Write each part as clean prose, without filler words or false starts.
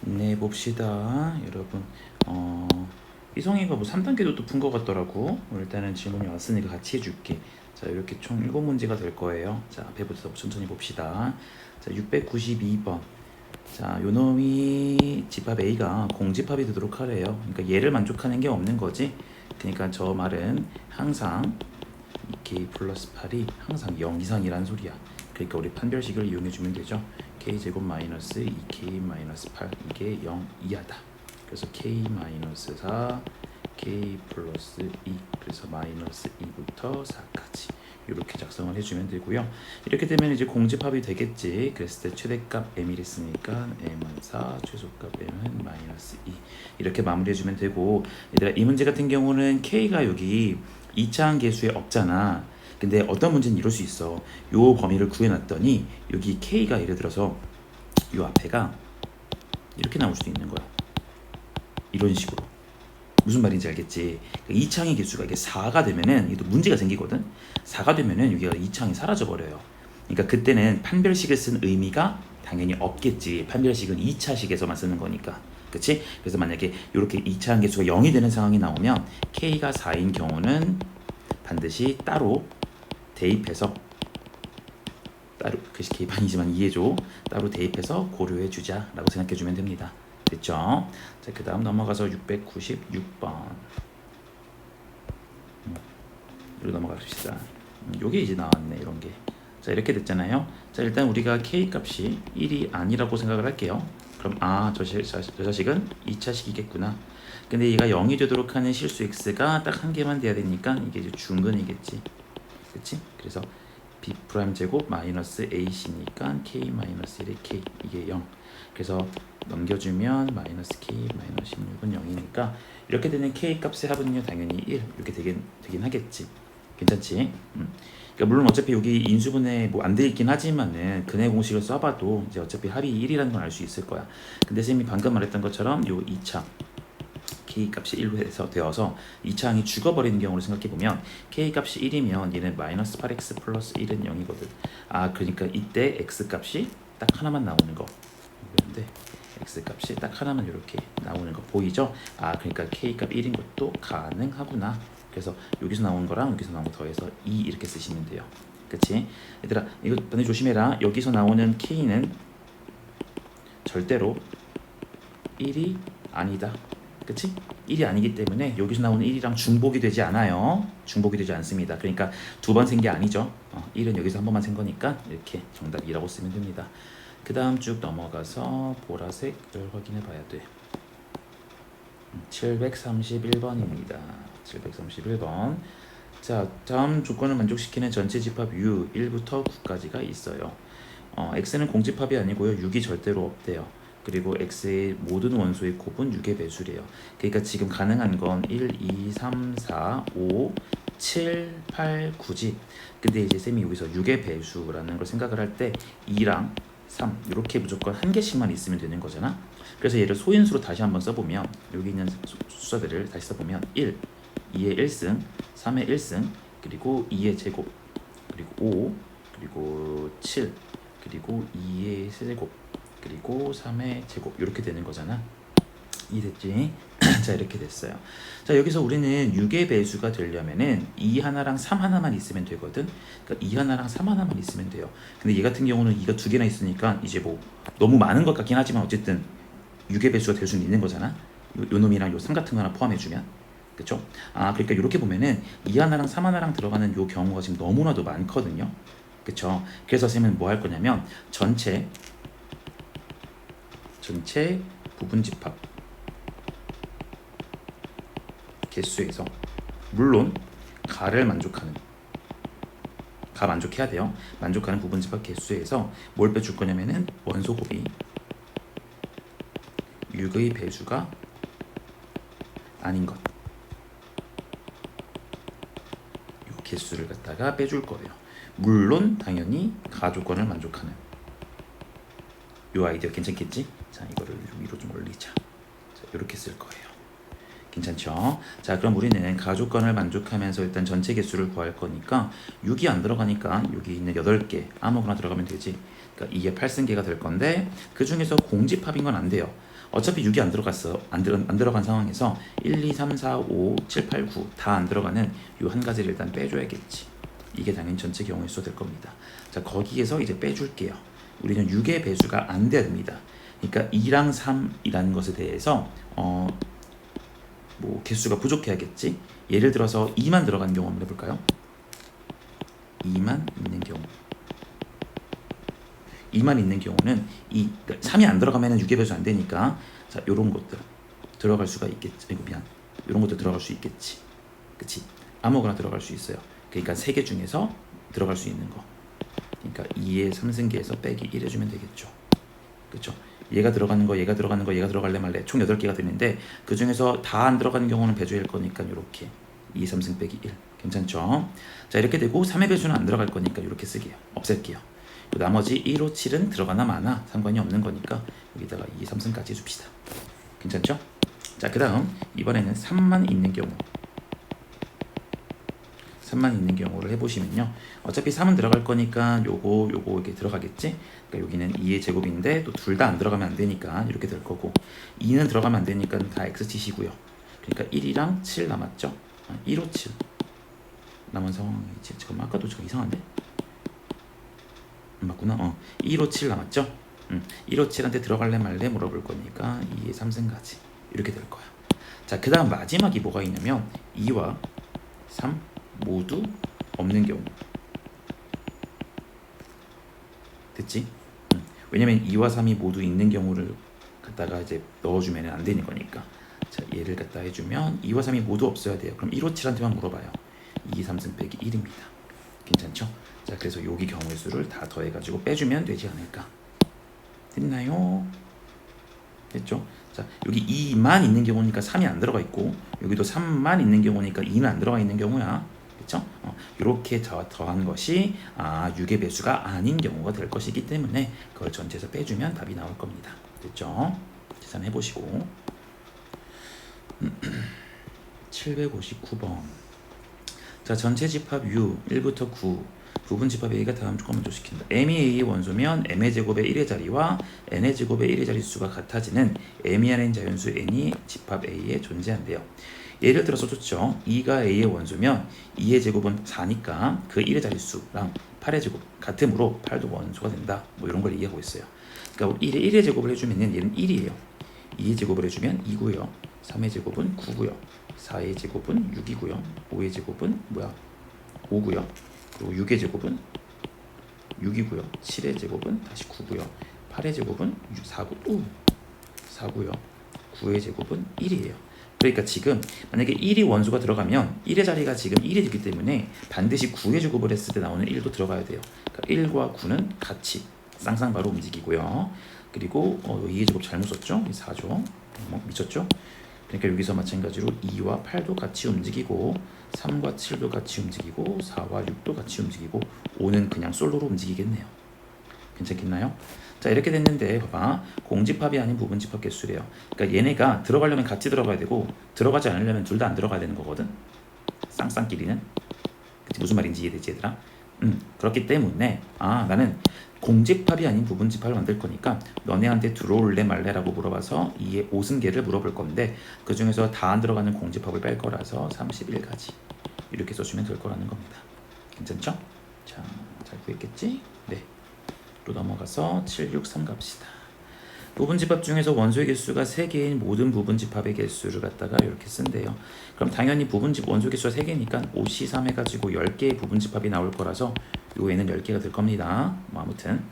네, 봅시다. 여러분, 이성이가 뭐 3단계도 또 푼 것 같더라고. 일단은 질문이 왔으니까 같이 해줄게. 자, 이렇게 총 7문제가 될 거예요. 자, 앞에부터 천천히 봅시다. 자, 692번. 자, 요놈이 집합 A가 공집합이 되도록 하래요. 그러니까 얘를 만족하는 게 없는 거지. 그러니까 저 말은 항상 2k 플러스 8이 항상 0 이상이란 소리야. 그러니까 우리 판별식을 이용해주면 되죠. k제곱 마이너스 2k 마이너스 8 이게 0 이하다. 그래서 k 마이너스 4 k 플러스 2 그래서 마이너스 2부터 4까지 이렇게 작성을 해주면 되고요. 이렇게 되면 이제 공집합이 되겠지. 그랬을 때 최대값 m이랬으니까 m은 4 최소값 m은 마이너스 2 이렇게 마무리해주면 되고, 얘들아 이 문제 같은 경우는 k가 여기 2차항 계수에 없잖아. 근데 어떤 문제는 이럴 수 있어. 요 범위를 구해놨더니 여기 k가 예를 들어서 요 앞에가 이렇게 나올 수도 있는 거야. 이런 식으로. 무슨 말인지 알겠지? 2창의 개수가 이게 4가 되면은 이게 또 문제가 생기거든. 4가 되면은 여기가 2창이 사라져 버려요. 그러니까 그때는 판별식을 쓴 의미가 당연히 없겠지. 판별식은 2차식에서만 쓰는 거니까. 그치? 그래서 만약에 이렇게 2차항 개수가 0이 되는 상황이 나오면 k가 4인 경우는 반드시 따로 대입해서, 따로 글씨 개판이지만 이해줘. 따로 대입해서 고려해 주자라고 생각해 주면 됩니다. 됐죠? 자, 그 다음 넘어가서 696번 이로 넘어갑시다. 요게 이제 나왔네. 이런 게. 자, 이렇게 됐잖아요. 자, 일단 우리가 k 값이 1이 아니라고 생각을 할게요. 그럼 저 자식은 2차식이겠구나. 근데 얘가 0이 되도록 하는 실수 x가 딱 한 개만 돼야 되니까 이게 이제 중근이겠지. 그치? 그래서 b 프라임 제곱 마이너스 ac니까 k 마이너스 1의 k 이게 0. 그래서 넘겨주면 마이너스 k 마이너스 16은 0이니까 이렇게 되는 k 값의 합은요 당연히 1 이렇게 되긴 하겠지. 괜찮지? 그러니까 물론 어차피 여기 인수분해 뭐 안 돼 있긴 하지만은 근해 공식을 써봐도 이제 어차피 합이 1이라는 걸 알 수 있을 거야. 근데 쌤이 방금 말했던 것처럼 요 2차 k 값이 1로 되어서 2차항이 죽어버리는 경우를 생각해보면 k 값이 1이면 얘는 마이너스 8x 플러스 1은 0이거든. 그러니까 이때 x 값이 딱 하나만 나오는 거. 그런데 x 값이 딱 하나만 이렇게 나오는 거 보이죠? 그러니까 k 값 1인 것도 가능하구나. 그래서 여기서 나온 거랑 여기서 나온 거 더해서 2 이렇게 쓰시면 돼요. 그치? 얘들아 이거 반드시 조심해라. 여기서 나오는 k는 절대로 1이 아니다. 그치? 1이 아니기 때문에 여기서 나오는 1이랑 중복이 되지 않아요. 중복이 되지 않습니다. 그러니까 두 번 센 게 아니죠. 1은 여기서 한 번만 센 거니까 이렇게 정답이라고 쓰면 됩니다. 그 다음 쭉 넘어가서 보라색을 확인해 봐야 돼. 731번입니다. 731번. 자, 다음 조건을 만족시키는 전체 집합 U 1부터 9까지가 있어요. x는 공집합이 아니고요. 6이 절대로 없대요. 그리고 x의 모든 원소의 곱은 6의 배수래요. 그러니까 지금 가능한 건 1, 2, 3, 4, 5, 7, 8, 9지. 근데 이제 쌤이 여기서 6의 배수라는 걸 생각을 할 때 2랑 3 이렇게 무조건 한 개씩만 있으면 되는 거잖아. 그래서 얘를 소인수로 다시 한번 써보면 여기 있는 숫자들을 다시 써보면 1, 2의 1승, 3의 1승, 그리고 2의 제곱, 그리고 5, 그리고 7, 그리고 2의 세제곱, 그리고 3의 제곱 이렇게 되는 거잖아. 이해됐지? 자, 이렇게 됐어요. 자, 여기서 우리는 6의 배수가 되려면은 2 하나랑 3 하나만 있으면 되거든. 그러니까 2 하나랑 3 하나만 있으면 돼요. 근데 얘 같은 경우는 2가 두 개나 있으니까 이제 뭐 너무 많은 것 같긴 하지만 어쨌든 6의 배수가 될 수는 있는 거잖아. 요 놈이랑 요 3 같은 거 하나 포함해주면. 그쵸? 그러니까 이렇게 보면은 2 하나랑 3 하나랑 들어가는 요 경우가 지금 너무나도 많거든요. 그쵸? 그래서 쌤은 뭐 할 거냐면 전체 부분집합 개수에서 물론 가를 만족해야 돼요. 만족하는 부분집합 개수에서 뭘 빼줄 거냐면은 원소 곱이 6의 배수가 아닌 것, 이 개수를 갖다가 빼줄 거예요. 물론 당연히 가조건을 만족하는 이 아이디어 괜찮겠지? 자, 이거를 위로 좀 올리자. 자, 이렇게 쓸 거예요. 괜찮죠? 자, 그럼 우리는 가족관을 만족하면서 일단 전체 개수를 구할 거니까 6이 안 들어가니까 여기 있는 8개 아무거나 들어가면 되지. 그러니까 2의 8승계가 될 건데 그 중에서 공집합인 건 안 돼요. 어차피 6이 안 들어갔어. 안 들어간 상황에서 1, 2, 3, 4, 5, 7, 8, 9 다 안 들어가는 요 한 가지를 일단 빼줘야겠지. 이게 당연히 전체 경우의 수가 될 겁니다. 자, 거기에서 이제 빼줄게요. 우리는 6의 배수가 안 돼야 됩니다. 그러니까 2랑 3이라는 것에 대해서 뭐 개수가 부족해야겠지. 예를 들어서 2만 들어가는 경우 한번 해볼까요? 2만 있는 경우. 2만 있는 경우는 3이 안 들어가면 6의 배수 안 되니까 자, 요런 것들 들어갈 수가 있겠지. 이거 미안. 요런 것도 들어갈 수 있겠지. 그치? 아무거나 들어갈 수 있어요. 그러니까 3개 중에서 들어갈 수 있는 거. 그러니까 2의 3승계에서 빼기 1 해주면 되겠죠. 그쵸? 얘가 들어가는 거, 얘가 들어가는 거, 얘가 들어갈래 말래 총 8개가 되는데 그 중에서 다 안 들어가는 경우는 배조일 거니까 이렇게 2, 3승 빼기 1 괜찮죠? 자, 이렇게 되고 3의 배수는 안 들어갈 거니까 이렇게 쓸게요. 없앨게요. 나머지 1, 5, 7은 들어가나 마나 상관이 없는 거니까 여기다가 2, 3승까지 해줍시다. 괜찮죠? 자, 그 다음 이번에는 3만 있는 경우 3만 있는 경우를 해보시면요. 어차피 3은 들어갈 거니까 요거 이렇게 들어가겠지? 그러니까 여기는 2의 제곱인데 또 둘 다 안 들어가면 안 되니까 이렇게 될 거고 2는 들어가면 안 되니까 다 x 치시고요. 그러니까 1이랑 7 남았죠? 1, 5, 7 남은 상황이지. 잠깐만 아까도 저 이상한데? 맞구나. 1, 5, 7 남았죠? 1, 5, 7한테 들어갈래 말래 물어볼 거니까 2의 3승까지 이렇게 될 거야. 자, 그 다음 마지막이 뭐가 있냐면 2와 3 모두 없는 경우. 됐지? 왜냐면 2와 3이 모두 있는 경우를 갖다가 이제 넣어주면 안 되는 거니까. 자, 얘를 갖다 해주면 2와 3이 모두 없어야 돼요. 그럼 1, 5, 7한테만 물어봐요. 2, 3승 빼기 1입니다. 괜찮죠? 자, 그래서 여기 경우의 수를 다 더해가지고 빼주면 되지 않을까. 됐나요? 됐죠? 자, 여기 2만 있는 경우니까 3이 안 들어가 있고 여기도 3만 있는 경우니까 2는 안 들어가 있는 경우야. 그렇죠? 이렇게 더한 것이 6의 배수가 아닌 경우가 될 것이기 때문에 그걸 전체에서 빼주면 답이 나올 겁니다. 됐죠? 계산해 보시고 759번. 자, 전체 집합 U 1부터 9 부분 집합 A가 다음 조건 만족시킨다. M이 A의 원소면 M의 제곱의 1의 자리와 N의 제곱의 1의 자릿수가 같아지는 M이 아닌 자연수 N이 집합 A에 존재한대요. 예를 들어서 좋죠. 2가 A의 원소면 2의 제곱은 4니까 그 1의 자릿수랑 8의 제곱 같으므로 8도 원소가 된다. 뭐 이런 걸 얘기하고 있어요. 그러니까 1의 제곱을 해주면 얘는 1이에요. 2의 제곱을 해주면 2고요. 3의 제곱은 9고요. 4의 제곱은 6이고요. 5의 제곱은 5고요. 그리고 6의 제곱은 6이고요. 7의 제곱은 다시 9고요. 8의 제곱은 4고요. 9의 제곱은 1이에요. 그러니까 지금 만약에 1이 원소가 들어가면 1의 자리가 지금 1이 되기 때문에 반드시 9의 제곱을 했을 때 나오는 1도 들어가야 돼요. 그러니까 1과 9는 같이 쌍쌍바로 움직이고요. 그리고 2의 제곱 잘못 썼죠? 4죠. 미쳤죠? 그러니까 여기서 마찬가지로 2와 8도 같이 움직이고 3과 7도 같이 움직이고 4와 6도 같이 움직이고 5는 그냥 솔로로 움직이겠네요. 괜찮겠나요? 자, 이렇게 됐는데 봐봐. 공집합이 아닌 부분집합 개수래요. 그러니까 얘네가 들어가려면 같이 들어가야 되고 들어가지 않으려면 둘 다 안 들어가야 되는 거거든. 쌍쌍끼리는. 그치? 무슨 말인지 이해되지 얘들아? 그렇기 때문에 나는 공집합이 아닌 부분집합을 만들 거니까 너네한테 들어올래 말래라고 물어봐서 2의 5승계를 물어볼 건데 그 중에서 다 안 들어가는 공집합을 뺄 거라서 31가지 이렇게 써주면 될 거라는 겁니다. 괜찮죠? 자, 잘 구했겠지? 네. 로 넘어가서 763 갑시다. 부분집합 중에서 원소의 개수가 3개인 모든 부분집합의 개수를 갖다가 이렇게 쓴대요. 그럼 당연히 원소 개수가 3개니까 5C3 해가지고 10개의 부분집합이 나올 거라서 요 애는 10개가 될 겁니다. 뭐 아무튼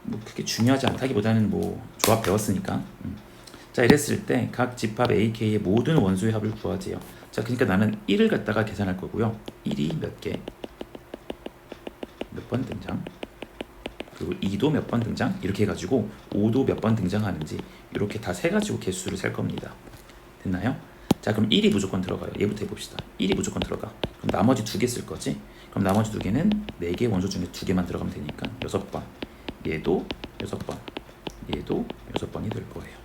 뭐 그게 중요하지 않다기보다는 뭐 조합 배웠으니까. 자, 이랬을 때 각 집합 AK의 모든 원소의 합을 구하세요. 자, 그러니까 나는 1을 갖다가 계산할 거고요. 1이 몇 개, 몇 번 등장, 그리고 2도 몇 번 등장 이렇게 해가지고 5도 몇 번 등장하는지 이렇게 다 세가지고 개수를 셀 겁니다. 됐나요? 자, 그럼 1이 무조건 들어가요. 얘부터 해봅시다. 1이 무조건 들어가. 그럼 나머지 2개 쓸 거지? 그럼 나머지 2개는 4개 원소 중에 2개만 들어가면 되니까 6번. 얘도 6번. 얘도 6번이 될 거예요.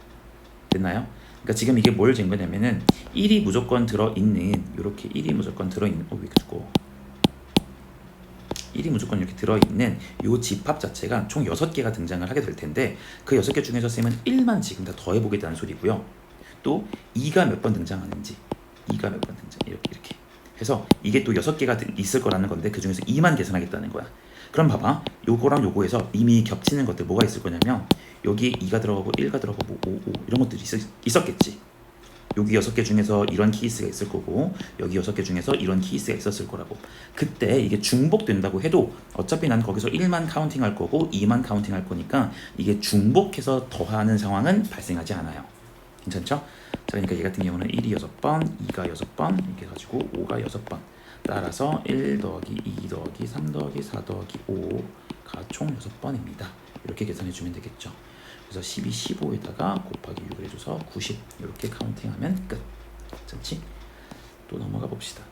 됐나요? 그러니까 지금 이게 뭘 잰 거냐면은 1이 무조건 들어있는 이렇게 1이 무조건 들어있는 왜 이렇게 두꺼워 1이 무조건 이렇게 들어있는 요 집합 자체가 총 6개가 등장을 하게 될 텐데 그 6개 중에서 쌤은 1만 지금 다 더해보겠다는 소리고요. 또 2가 몇 번 등장하는지 2가 몇 번 등장 이렇게 해서 이게 또 6개가 있을 거라는 건데 그 중에서 2만 계산하겠다는 거야. 그럼 봐봐 요거랑 요거에서 이미 겹치는 것들 뭐가 있을 거냐면 여기 2가 들어가고 1가 들어가고 5 이런 것들이 있었겠지. 여기 6개 중에서 이런 케이스가 있을 거고 여기 6개 중에서 이런 케이스가 있었을 거라고. 그때 이게 중복된다고 해도 어차피 난 거기서 1만 카운팅 할 거고 2만 카운팅 할 거니까 이게 중복해서 더하는 상황은 발생하지 않아요. 괜찮죠? 자, 그러니까 얘 같은 경우는 1이 6번, 2가 6번 이렇게 해가지고 5가 6번 따라서 1 더하기 2 더하기 3 더하기 4 더하기 5가 총 6번입니다. 이렇게 계산해주면 되겠죠. 그래서 12, 15에다가 곱하기 6을 해줘서 90 이렇게 카운팅하면 끝. 괜찮지? 또 넘어가 봅시다.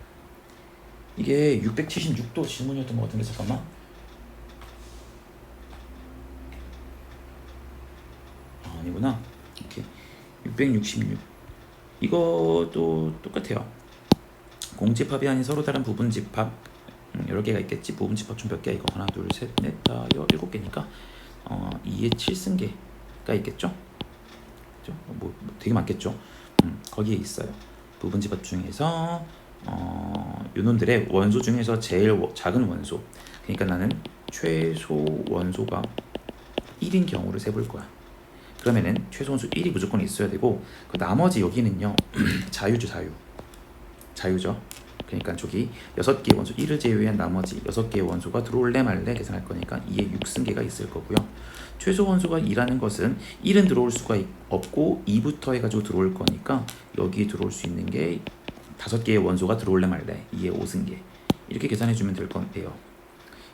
이게 676도 질문이었던 것 같은데 잠깐만. 아니구나. 이렇게 666 이것도 똑같아요. 공집합이 아닌 서로 다른 부분집합 여러 개가 있겠지. 부분집합 총 몇 개야 이거? 하나 둘 셋 넷 다 7개니까 2의 7승계가 있겠죠? 그죠? 뭐 되게 많겠죠? 거기에 있어요. 부분집합 중에서 요놈들의 원소 중에서 제일 작은 원소, 그러니까 나는 최소 원소가 1인 경우를 세볼 거야. 그러면은 최소 원소 1이 무조건 있어야 되고 그 나머지 여기는요 자유죠. 자유죠. 그러니까 저기 6개의 원소 1을 제외한 나머지 6개의 원소가 들어올래 말래 계산할 거니까 2의 6승계가 있을 거고요. 최소 원소가 2라는 것은 1은 들어올 수가 없고 2부터 해가지고 들어올 거니까 여기에 들어올 수 있는 게 5개의 원소가 들어올래 말래 2의 5승계 이렇게 계산해주면 될 건데요.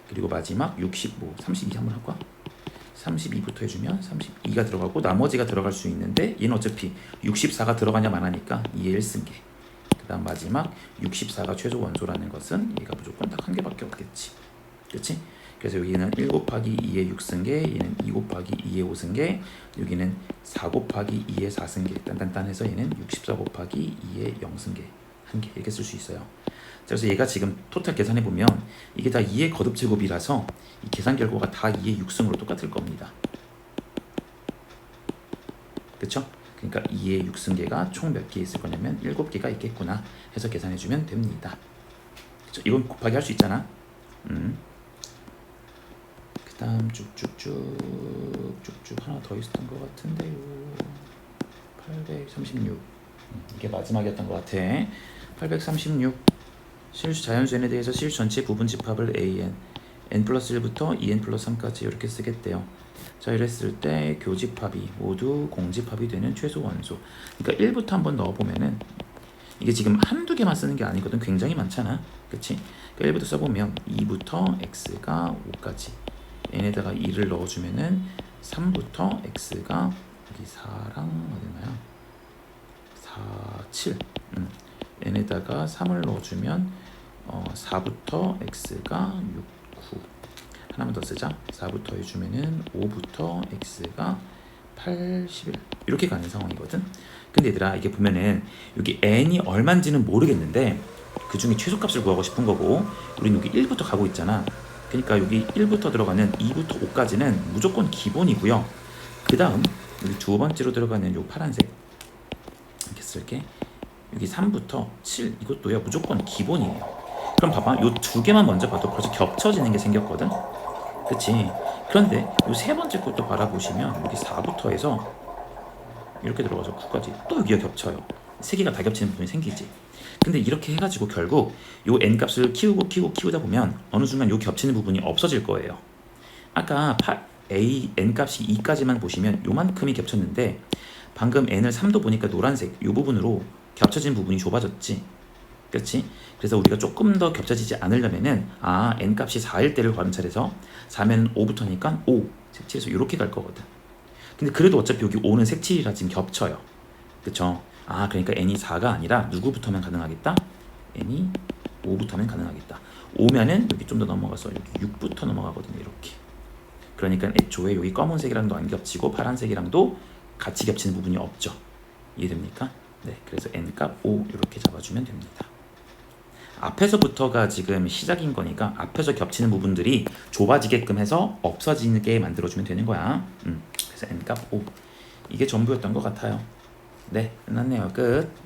그리고 마지막 65, 32 한번 할까? 32부터 해주면 32가 들어가고 나머지가 들어갈 수 있는데 얘는 어차피 64가 들어가냐만 하니까 2의 1승계. 그 다음 마지막 64가 최소 원소라는 것은 얘가 무조건 딱 한 개밖에 없겠지. 그렇지? 그래서 여기는 1 곱하기 2의 6승계, 얘는 2 곱하기 2의 5승계, 여기는 4 곱하기 2의 4승계 딴딴딴해서 얘는 64 곱하기 2의 0승계 한 개 이렇게 쓸 수 있어요. 그래서 얘가 지금 토탈 계산해보면 이게 다 2의 거듭제곱이라서 이 계산 결과가 다 2의 6승으로 똑같을 겁니다. 그쵸? 그러니까 2의 6승계가 총 몇 개 있을 거냐면 7개가 있겠구나 해서 계산해주면 됩니다. 그쵸? 이건 곱하기 할 수 있잖아. 그 다음 쭉쭉쭉 하나 더 있었던 것 같은데요. 836 이게 마지막이었던 것 같아. 836 실수 자연수 n에 대해서 실수 전체 부분 집합을 an n 플러스 1부터 2n 플러스 3까지 이렇게 쓰겠대요. 자, 이랬을 때 교집합이 모두 공집합이 되는 최소 원소. 그러니까 1부터 한번 넣어보면은 이게 지금 한두 개만 쓰는 게 아니거든. 굉장히 많잖아. 그치? 그러니까 1부터 써보면 2부터 x가 5까지 n에다가 2를 넣어주면은 3부터 x가 여기 4랑 어디나요? 4, 7 n에다가 3을 넣어주면 4부터 x가 6, 9 하나만 더 쓰자. 4부터 해주면은 5부터 x가 8, 11 이렇게 가는 상황이거든. 근데 얘들아 이게 보면은 여기 n이 얼마인지는 모르겠는데 그 중에 최소값을 구하고 싶은 거고 우린 여기 1부터 가고 있잖아. 그러니까 여기 1부터 들어가는 2부터 5까지는 무조건 기본이고요. 그 다음 여기 두 번째로 들어가는 요 파란색 이렇게 쓸게. 여기 3부터 7 이것도요 무조건 기본이에요. 그럼 봐봐 요 두 개만 먼저 봐도 벌써 겹쳐지는 게 생겼거든. 그치? 그런데 요 세 번째 것도 바라보시면 여기 4부터 해서 이렇게 들어가서 9까지 또 여기가 겹쳐요. 세 개가 다 겹치는 부분이 생기지. 근데 이렇게 해가지고 결국 요 n 값을 키우다 보면 어느 순간 요 겹치는 부분이 없어질 거예요. 아까 n 값이 2까지만 보시면 요만큼이 겹쳤는데 방금 n을 3도 보니까 노란색 요 부분으로 겹쳐진 부분이 좁아졌지. 그렇지? 그래서 우리가 조금 더 겹쳐지지 않으려면은 n 값이 4일 때를 관찰해서 4면 5부터니까 5 색칠해서 이렇게 갈 거거든. 근데 그래도 어차피 여기 5는 색칠이라 지금 겹쳐요. 그쵸? 그러니까 n이 4가 아니라 누구부터면 가능하겠다? n이 5부터면 가능하겠다. 5면은 여기 좀 더 넘어가서 여기 6부터 넘어가거든요. 이렇게. 그러니까 애초에 여기 검은색이랑도 안 겹치고 파란색이랑도 같이 겹치는 부분이 없죠. 이해됩니까? 네, 그래서 n값 5 이렇게 잡아주면 됩니다. 앞에서부터가 지금 시작인 거니까 앞에서 겹치는 부분들이 좁아지게끔 해서 없어지게 만들어주면 되는 거야. 그래서 n값 5 이게 전부였던 것 같아요. 네, 끝났네요. 끝.